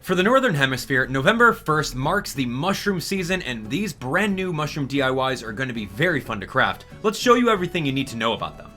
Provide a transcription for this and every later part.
For the Northern Hemisphere, November 1st marks the mushroom season, and these brand new mushroom DIYs are going to be very fun to craft. Let's show you everything you need to know about them.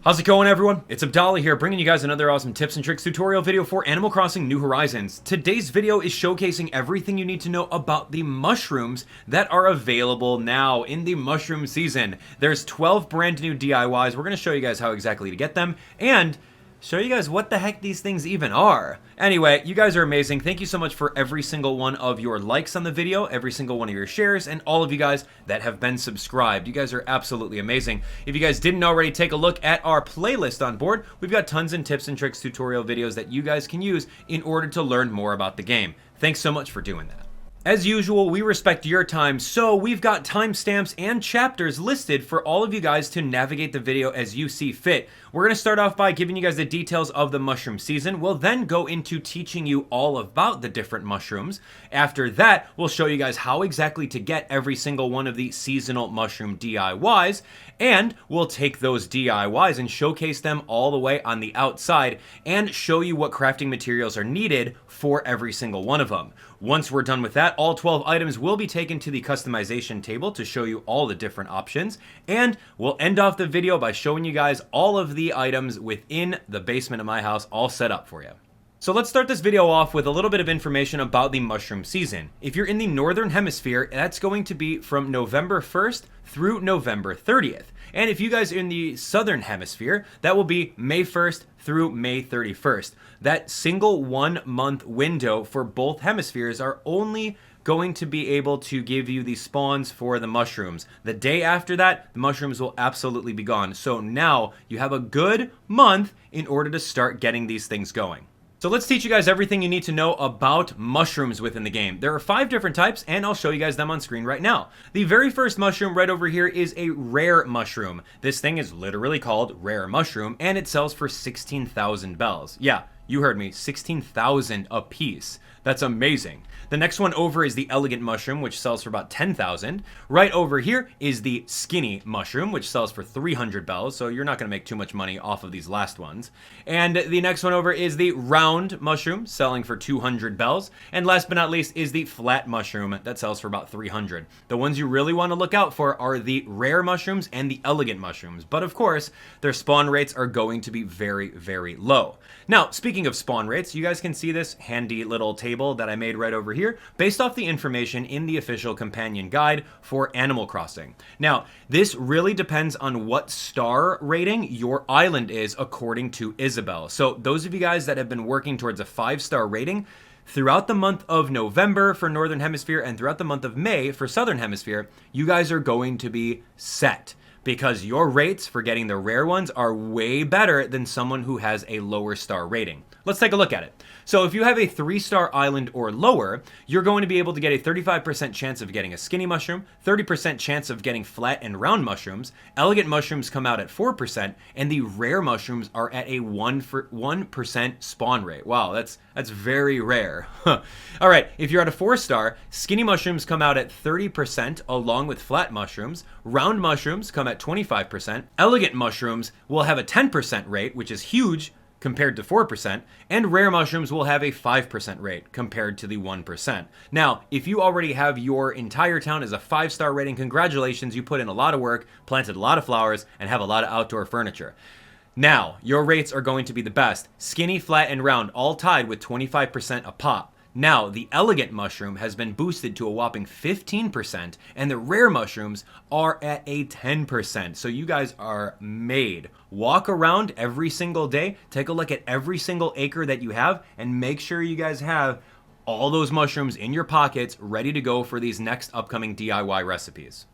How's it going, everyone? It's Abdallah here, bringing you guys another awesome tips and tricks tutorial video for Animal Crossing New Horizons. Today's video is showcasing everything you need to know about the mushrooms that are available now in the mushroom season. There's 12 brand new DIYs. We're going to show you guys how exactly to get them, and show you guys what the heck these things even are. Anyway, you guys are amazing. Thank you so much for every single one of your likes on the video, every single one of your shares, and all of you guys that have been subscribed. You guys are absolutely amazing. If you guys didn't already take a look at our playlist on board, we've got tons of tips and tricks tutorial videos that you guys can use in order to learn more about the game. Thanks so much for doing that. As usual, we respect your time, so we've got timestamps and chapters listed for all of you guys to navigate the video as you see fit. We're going to start off by giving you guys the details of the mushroom season. We'll then go into teaching you all about the different mushrooms. After that, we'll show you guys how exactly to get every single one of the seasonal mushroom DIYs, and we'll take those DIYs and showcase them all the way on the outside and show you what crafting materials are needed for every single one of them. Once we're done with that, all 12 items will be taken to the customization table to show you all the different options, and we'll end off the video by showing you guys all of the items within the basement of my house all set up for you. So let's start this video off with a little bit of information about the mushroom season. If you're in the Northern Hemisphere, that's going to be from November 1st through November 30th. And if you guys are in the Southern Hemisphere, that will be May 1st through May 31st. That single 1 month window for both hemispheres are only going to be able to give you the spawns for the mushrooms. The day after that, the mushrooms will absolutely be gone. So now you have a good month in order to start getting these things going. So let's teach you guys everything you need to know about mushrooms within the game. There are 5 different types, and I'll show you guys them on screen right now. The very first mushroom right over here is a rare mushroom. This thing is literally called rare mushroom, and it sells for 16,000 bells. Yeah, you heard me, 16,000 a piece. That's amazing. The next one over is the elegant mushroom, which sells for about 10,000. Right over here is the skinny mushroom, which sells for 300 bells, so you're not going to make too much money off of these last ones. And the next one over is the round mushroom, selling for 200 bells. And last but not least is the flat mushroom, that sells for about 300. The ones you really want to look out for are the rare mushrooms and the elegant mushrooms, but of course, their spawn rates are going to be very, very low. Now, speaking of spawn rates, you guys can see this handy little table that I made right over here, based off the information in the official companion guide for Animal Crossing. Now, this really depends on what star rating your island is according to Isabelle. So those of you guys that have been working towards a 5-star rating, throughout the month of November for Northern Hemisphere and throughout the month of May for Southern Hemisphere, you guys are going to be set, because your rates for getting the rare ones are way better than someone who has a lower star rating. Let's take a look at it. So if you have a 3-star island or lower, you're going to be able to get a 35% chance of getting a skinny mushroom, 30% chance of getting flat and round mushrooms, elegant mushrooms come out at 4%, and the rare mushrooms are at a 1% spawn rate. Wow, that's very rare. All right, if you're at a 4-star, skinny mushrooms come out at 30% along with flat mushrooms, round mushrooms come at 25%, elegant mushrooms will have a 10% rate, which is huge compared to 4%, and rare mushrooms will have a 5% rate compared to the 1%. Now, if you already have your entire town as a 5-star rating, congratulations, you put in a lot of work, planted a lot of flowers, and have a lot of outdoor furniture. Now, your rates are going to be the best. Skinny, flat, and round, all tied with 25% a pop. Now, the elegant mushroom has been boosted to a whopping 15%, and the rare mushrooms are at a 10%. So you guys are made. Walk around every single day, take a look at every single acre that you have, and make sure you guys have all those mushrooms in your pockets ready to go for these next upcoming DIY recipes.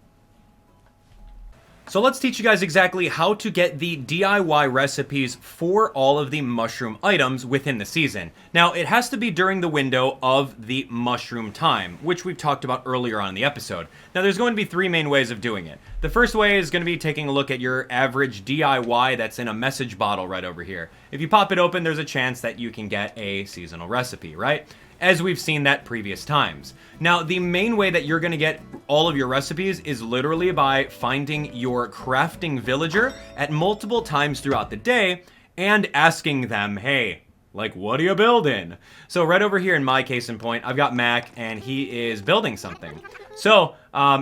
So let's teach you guys exactly how to get the DIY recipes for all of the mushroom items within the season. Now, it has to be during the window of the mushroom time, which we've talked about earlier on in the episode. Now, there's going to be 3 main ways of doing it. The first way is going to be taking a look at your average DIY that's in a message bottle right over here. If you pop it open, there's a chance that you can get a seasonal recipe, right? As we've seen that previous times. Now, the main way that you're going to get all of your recipes is literally by finding your crafting villager at multiple times throughout the day and asking them, hey, Like, what are you building? So right over here in my case in point, I've got Mac, and he is building something. So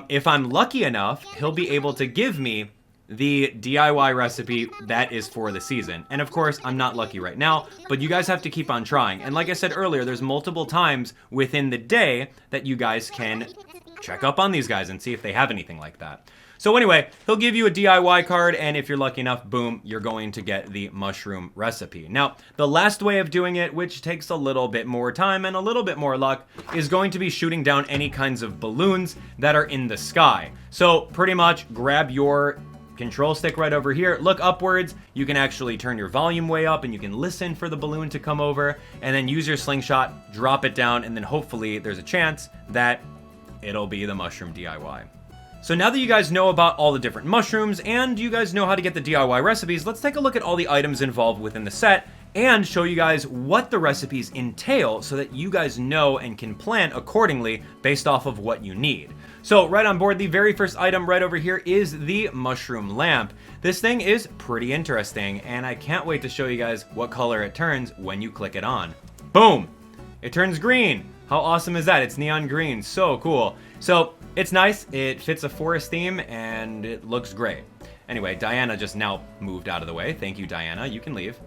if I'm lucky enough, he'll be able to give me the DIY recipe that is for the season. And of course, I'm not lucky right now, but you guys have to keep on trying. And like I said earlier, there's multiple times within the day that you guys can check up on these guys and see if they have anything like that. So anyway, he'll give you a DIY card, and if you're lucky enough, boom, you're going to get the mushroom recipe. Now, the last way of doing it, which takes a little bit more time and a little bit more luck, is going to be shooting down any kinds of balloons that are in the sky. So pretty much grab your control stick right over here, look upwards, you can actually turn your volume way up and you can listen for the balloon to come over, and then use your slingshot, drop it down, and then hopefully there's a chance that it'll be the mushroom DIY. So now that you guys know about all the different mushrooms and you guys know how to get the DIY recipes, let's take a look at all the items involved within the set and show you guys what the recipes entail so that you guys know and can plan accordingly based off of what you need. So right on board, the very first item right over here is the mushroom lamp. This thing is pretty interesting, and I can't wait to show you guys what color it turns when you click it on. Boom! It turns green. How awesome is that? It's neon green. So cool. So it's nice. It fits a forest theme, and it looks great. Anyway, Diana just now moved out of the way. Thank you, Diana. You can leave.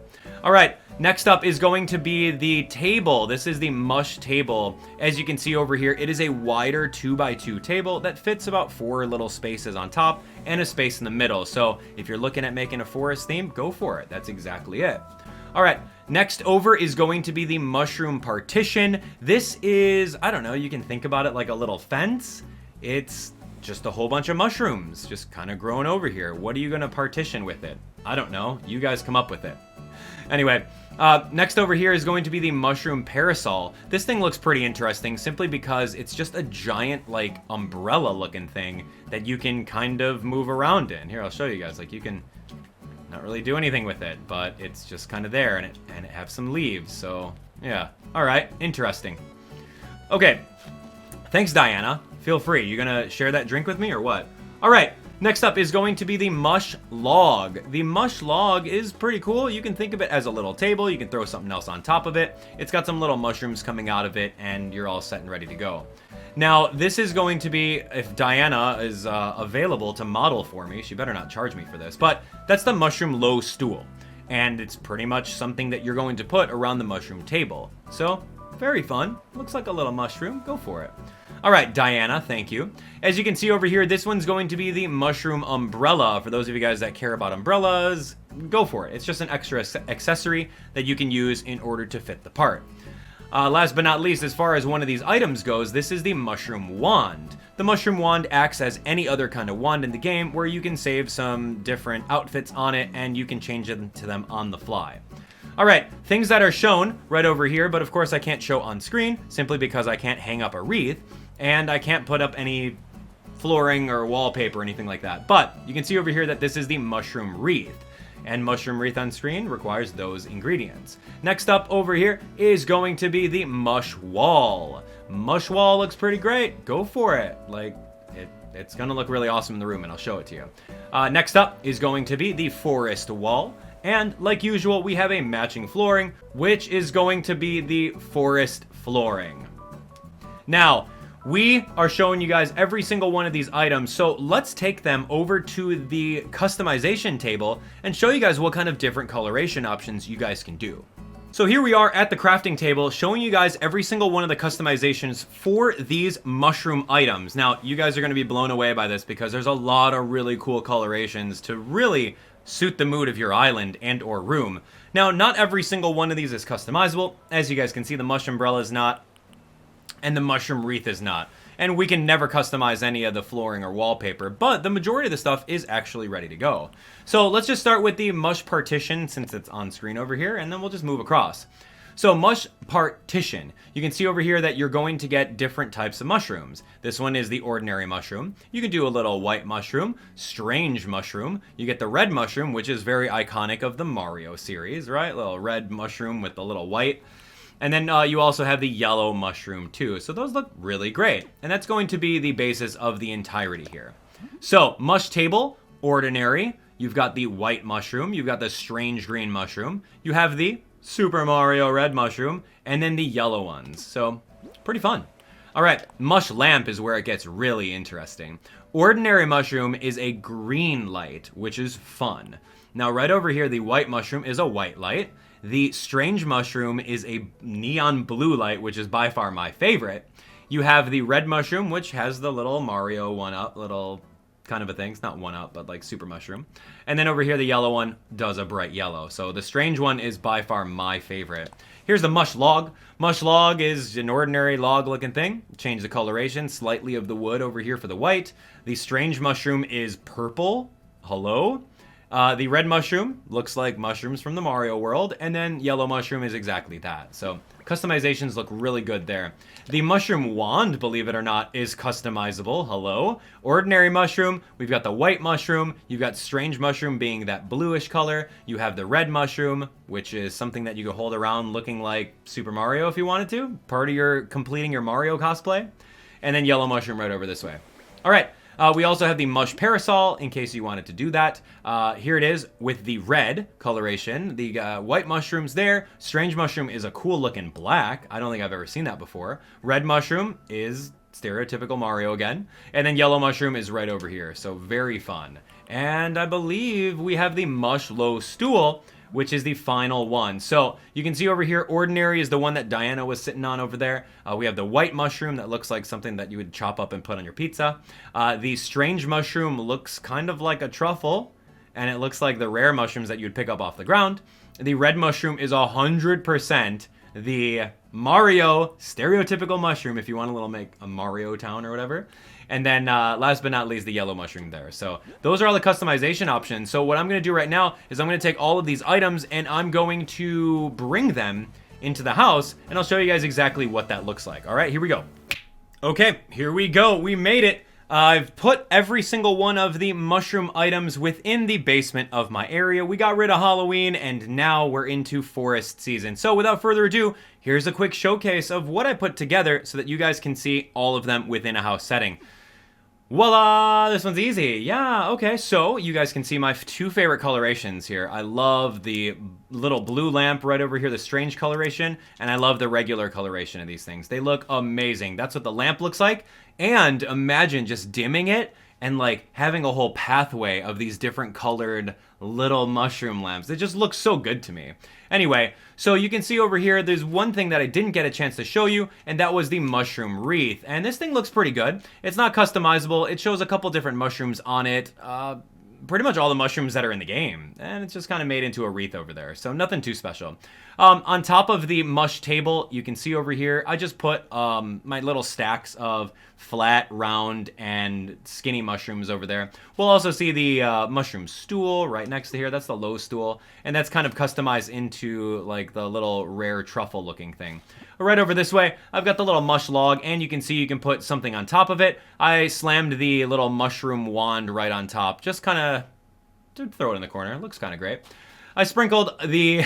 All right, next up is going to be the table. This is the mush table. As you can see over here, it is a wider 2x2 table that fits about 4 little spaces on top and a space in the middle. So if you're looking at making a forest theme, go for it. That's exactly it. All right, next over is going to be the mushroom partition. This is, I don't know, you can think about it like a little fence. It's just a whole bunch of mushrooms just kind of growing over here. What are you going to partition with it? I don't know. You guys come up with it. Anyway, next over here is going to be the mushroom parasol. This thing looks pretty interesting simply because it's just a giant, like, umbrella looking thing that you can kind of move around in. Here, I'll show you guys. Like, you can not really do anything with it, but it's just kind of there, and it has some leaves. So yeah, all right, interesting. Okay, thanks, Diana. Feel free. You gonna share that drink with me or what? All right. Next up is going to be the mush log. The mush log is pretty cool. You can think of it as a little table. You can throw something else on top of it. It's got some little mushrooms coming out of it, and you're all set and ready to go. Now, this is going to be, if Diana is available to model for me, she better not charge me for this, but that's the mushroom low stool. And it's pretty much something that you're going to put around the mushroom table. So, very fun. Looks like a little mushroom. Go for it. All right, Diana, thank you. As you can see over here, this one's going to be the mushroom umbrella. For those of you guys that care about umbrellas, go for it. It's just an extra accessory that you can use in order to fit the part. Last but not least, as far as one of these items goes, this is the mushroom wand. The mushroom wand acts as any other kind of wand in the game where you can save some different outfits on it and you can change them to them on the fly. All right, things that are shown right over here, but of course I can't show on screen simply because I can't hang up a wreath and I can't put up any flooring or wallpaper or anything like that. But you can see over here that this is the mushroom wreath, and mushroom wreath on screen requires those ingredients. Next up over here is going to be the mush wall. Mush wall looks pretty great. Go for it. Like, it's gonna look really awesome in the room, and I'll show it to you. Next up is going to be the forest wall. And like usual, we have a matching flooring, which is going to be the forest flooring. Now, we are showing you guys every single one of these items, so let's take them over to the customization table and show you guys what kind of different coloration options you guys can do. So here we are at the crafting table showing you guys every single one of the customizations for these mushroom items. Now, you guys are going to be blown away by this because there's a lot of really cool colorations to really suit the mood of your island and or room. Now, not every single one of these is customizable. As you guys can see, the mush umbrella is not, and the mushroom wreath is not. And we can never customize any of the flooring or wallpaper, but the majority of the stuff is actually ready to go. So let's just start with the mush partition since it's on screen over here, and then we'll just move across. So mush partition, you can see over here that you're going to get different types of mushrooms. This one is the ordinary mushroom. You can do a little white mushroom, strange mushroom. You get the red mushroom, which is very iconic of the Mario series, right? Little red mushroom with the little white. And then you also have the yellow mushroom too. So those look really great. And that's going to be the basis of the entirety here. So mush table, ordinary. You've got the white mushroom. You've got the strange green mushroom. You have the Super Mario red mushroom, and then the yellow ones. So, pretty fun. All right, mush lamp is where it gets really interesting. Ordinary mushroom is a green light, which is fun. Now, right over here, the white mushroom is a white light. The strange mushroom is a neon blue light, which is by far my favorite. You have the red mushroom, which has the little Mario one-up, little kind of a thing. It's not one-up, but like super mushroom. And then over here, the yellow one does a bright yellow. So the strange one is by far my favorite. Here's the mush log. Mush log is an ordinary log-looking thing. Change the coloration slightly of the wood over here for the white. The strange mushroom is purple. Hello? The red mushroom looks like mushrooms from the Mario world, and then yellow mushroom is exactly that. So customizations look really good there. The mushroom wand, believe it or not, is customizable. Hello. Ordinary mushroom, we've got the white mushroom, you've got strange mushroom being that bluish color, you have the red mushroom, which is something that you could hold around looking like Super Mario if you wanted to, part of your completing your Mario cosplay, and then yellow mushroom right over this way. All right. We also have the mush parasol in case you wanted to do that. Here it is with the red coloration. The white mushroom's there. Strange mushroom is a cool looking black. I don't think I've ever seen that before. Red mushroom is stereotypical Mario again. And then yellow mushroom is right over here. So very fun. And I believe we have the mush low stool, which is the final one. So you can see over here, ordinary is the one that Diana was sitting on over there. We have the white mushroom that looks like something that you would chop up and put on your pizza. The strange mushroom looks kind of like a truffle, and it looks like the rare mushrooms that you'd pick up off the ground. The red mushroom is 100% the Mario stereotypical mushroom, if you want to make a Mario town or whatever. And then last but not least, the yellow mushroom there. So those are all the customization options. So what I'm going to do right now is I'm going to take all of these items and I'm going to bring them into the house, and I'll show you guys exactly what that looks like. All right, here we go. Okay, here we go. We made it. I've put every single one of the mushroom items within the basement of my area. We got rid of Halloween, and now we're into forest season. So without further ado, here's a quick showcase of what I put together so that you guys can see all of them within a house setting. Voila! This one's easy. Yeah, okay. So you guys can see my two favorite colorations here. I love the little blue lamp right over here, the strange coloration, and I love the regular coloration of these things. They look amazing. That's what the lamp looks like. And imagine just dimming it and like having a whole pathway of these different colored little mushroom lamps. It just looks so good to me. Anyway, so you can see over here, there's one thing that I didn't get a chance to show you, and that was the mushroom wreath. And this thing looks pretty good. It's not customizable. It shows a couple different mushrooms on it. Pretty much all the mushrooms that are in the game, and it's just kind of made into a wreath over there, so nothing too special. On top of the mush table, you can see over here, I just put my little stacks of flat, round, and skinny mushrooms over there. We'll also see the mushroom stool right next to here. That's the low stool, and that's kind of customized into like the little rare truffle looking thing. Right over this way, I've got the little mush log, and you can see you can put something on top of it. I slammed the little mushroom wand right on top, just kind of to throw it in the corner. It looks kind of great. I sprinkled the,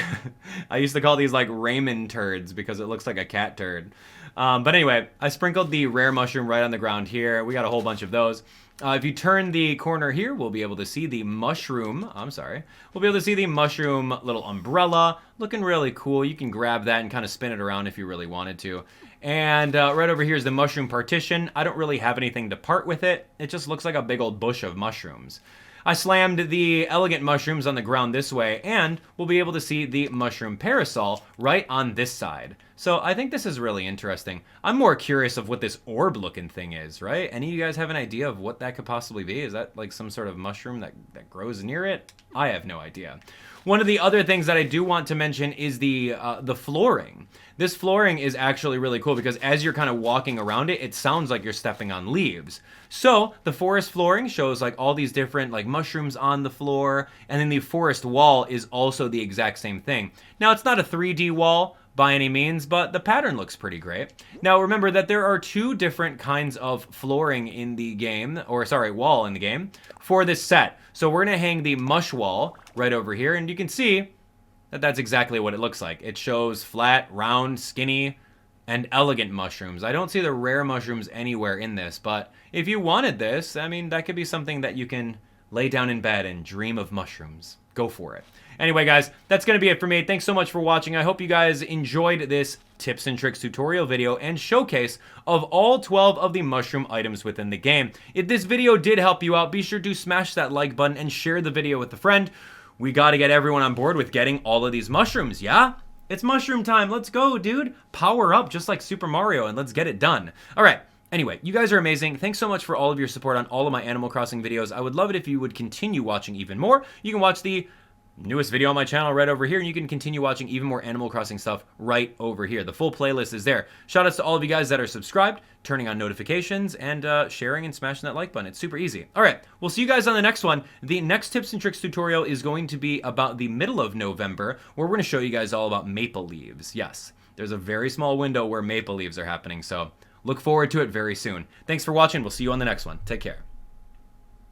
I used to call these like Raymond turds because it looks like a cat turd. But anyway, I sprinkled the rare mushroom right on the ground here. We got a whole bunch of those. If you turn the corner here, we'll be able to see the mushroom, we'll be able to see the mushroom little umbrella, looking really cool. You can grab that and kind of spin it around if you really wanted to. And right over here is the mushroom partition. I don't really have anything to part with it. It just looks like a big old bush of mushrooms. I slammed the elegant mushrooms on the ground this way, and we'll be able to see the mushroom parasol right on this side. So I think this is really interesting. I'm more curious of what this orb looking thing is, right? Any of you guys have an idea of what that could possibly be? Is that like some sort of mushroom that grows near it? I have no idea. One of the other things that I do want to mention is the flooring. This flooring is actually really cool because as you're kind of walking around it, it sounds like you're stepping on leaves. So the forest flooring shows like all these different like mushrooms on the floor, and then the forest wall is also the exact same thing. Now it's not a 3D wall by any means, but the pattern looks pretty great. Now remember that there are two different kinds of flooring in the game, or sorry, wall in the game for this set. So we're gonna hang the mush wall right over here, and you can see that that's exactly what it looks like. It shows flat, round, skinny, and elegant mushrooms. I don't see the rare mushrooms anywhere in this, but if you wanted this, I mean, that could be something that you can lay down in bed and dream of mushrooms. go for it. Anyway, guys, that's going to be it for me. Thanks so much for watching. I hope you guys enjoyed this tips and tricks tutorial video and showcase of all 12 of the mushroom items within the game. If this video did help you out, be sure to smash that like button and share the video with a friend. We got to get everyone on board with getting all of these mushrooms, yeah? It's mushroom time. Let's go, dude. Power up just like Super Mario and let's get it done. All right. Anyway, you guys are amazing. Thanks so much for all of your support on all of my Animal Crossing videos. I would love it if you would continue watching even more. You can watch the newest video on my channel right over here, and you can continue watching even more Animal Crossing stuff right over here. The full playlist is there. Shoutouts to all of you guys that are subscribed, turning on notifications, and sharing and smashing that like button. It's super easy. All right, we'll see you guys on the next one. The next tips and tricks tutorial is going to be about the middle of November, where we're going to show you guys all about maple leaves. Yes, there's a very small window where maple leaves are happening, so look forward to it very soon. Thanks for watching. We'll see you on the next one. Take care.